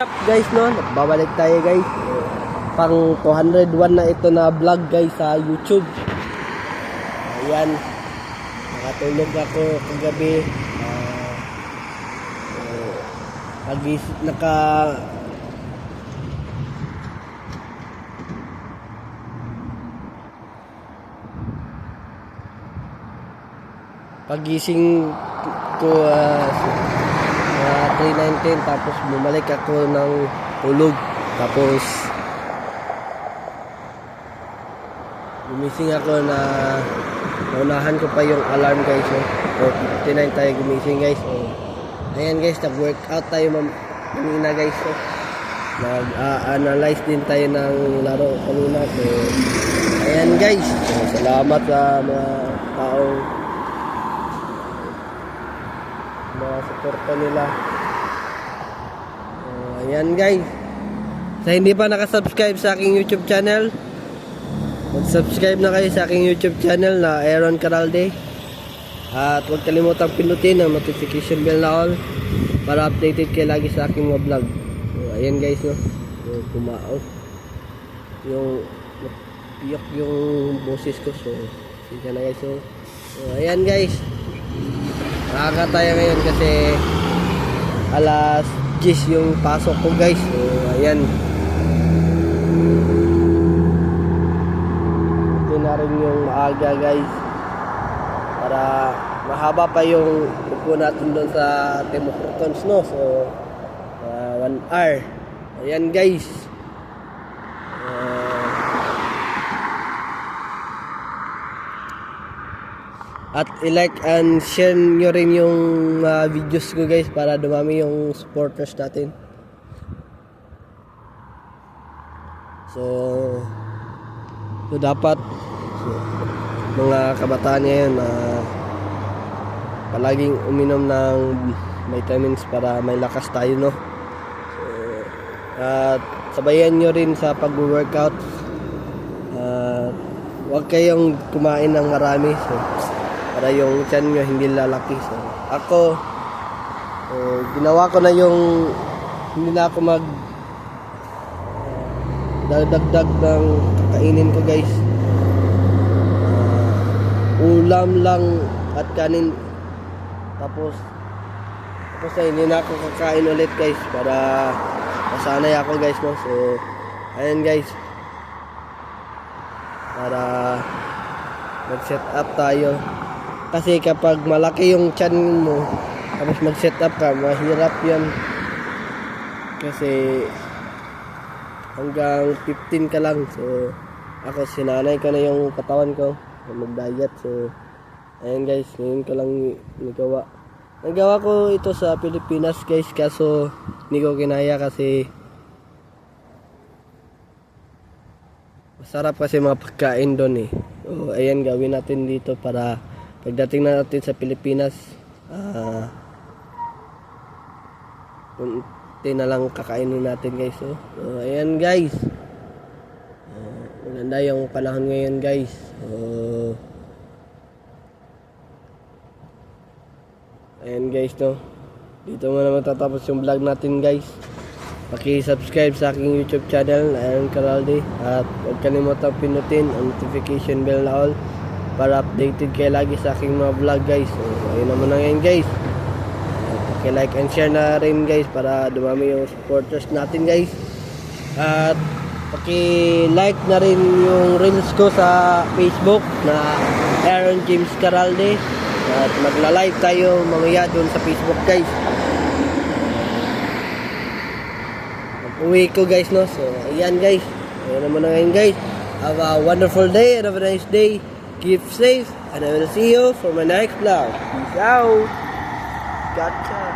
Guys, no, babalik tayo guys. Pang 201 na ito na vlog guys sa YouTube. Ayan, nakatulog ako kagabi. Pagising ko 3:19, tapos bumalik ako ng tulog, tapos gumising ako na naunahan ko pa yung alarm guys. So 59 tayo gumising guys. So ayan guys, nag-workout tayo kanina guys. So nag-analyze din tayo ng laro kanina. So ayan guys, so, salamat sa mga taong suporta nila. Ayan guys, sa hindi pa nakasubscribe sa aking YouTube channel, mag-subscribe na kayo sa aking YouTube channel na Aaron Caralde. At huwag kalimutang pinutin ang notification bell na all para updated kayo lagi sa aking mga vlog. So, ayan guys, no, kumao yung piyak yung boses ko. So sige na guys. So ayan guys, nakaka tayo ngayon kasi alas 10 yung pasok ko guys. So ayan, ito na rin yung maaga guys para mahaba pa yung upo natin doon sa Timocrotons, no. So 1 hour. Ayan guys, at i-like and share nyo rin yung videos ko guys para dumami yung supporters natin. So dapat mga kabataan ngayon palaging uminom ng vitamins para may lakas tayo, no. So, at sabayan nyo rin sa pag-workout. Huwag kayong kumain ng marami, so para yung tiyan nyo hindi lalaki. So ako, ginawa ko na yung hindi na ako mag dagdag ng kakainin ko guys. Ulam lang at kanin, tapos na hindi na ako kakain ulit guys para masanay ako guys, no. So ayan guys, para mag-set up tayo. Kasi kapag malaki yung tiyan mo, tapos mag-set up ka, mahirap yan. Kasi hanggang 15 ka lang. So ako, sinanay ko na yung katawan ko mag-diet. So ayan guys, ngayon ko lang nagawa ko ito sa Pilipinas guys, kaso hindi ko kinaya kasi masarap kasi mga pagkain doon eh. So ayan, gawin natin dito para pagdating na natin sa Pilipinas, kunti na lang kakainin natin guys. So ayan guys, maganda yung panahon ngayon guys. Ayan guys, no, dito muna matatapos yung vlog natin guys. Paki-subscribe sa aking YouTube channel, Aaron Caralde, at huwag kalimutang pinutin ang notification bell na all para updated kayo lagi sa aking mga vlog guys. So ayun naman na ngayon guys, paki-like and share na rin guys para dumami yung supporters natin guys. At paki-like na rin yung reels ko sa Facebook na Aaron James Caralde, at magla-live tayo mamaya doon sa Facebook guys. Uwi ko guys, no. So ayan guys, ayun naman na ngayon guys. Have a wonderful day and have a nice day. Keep safe, and I will see you for my next vlog. Peace out. Gotcha.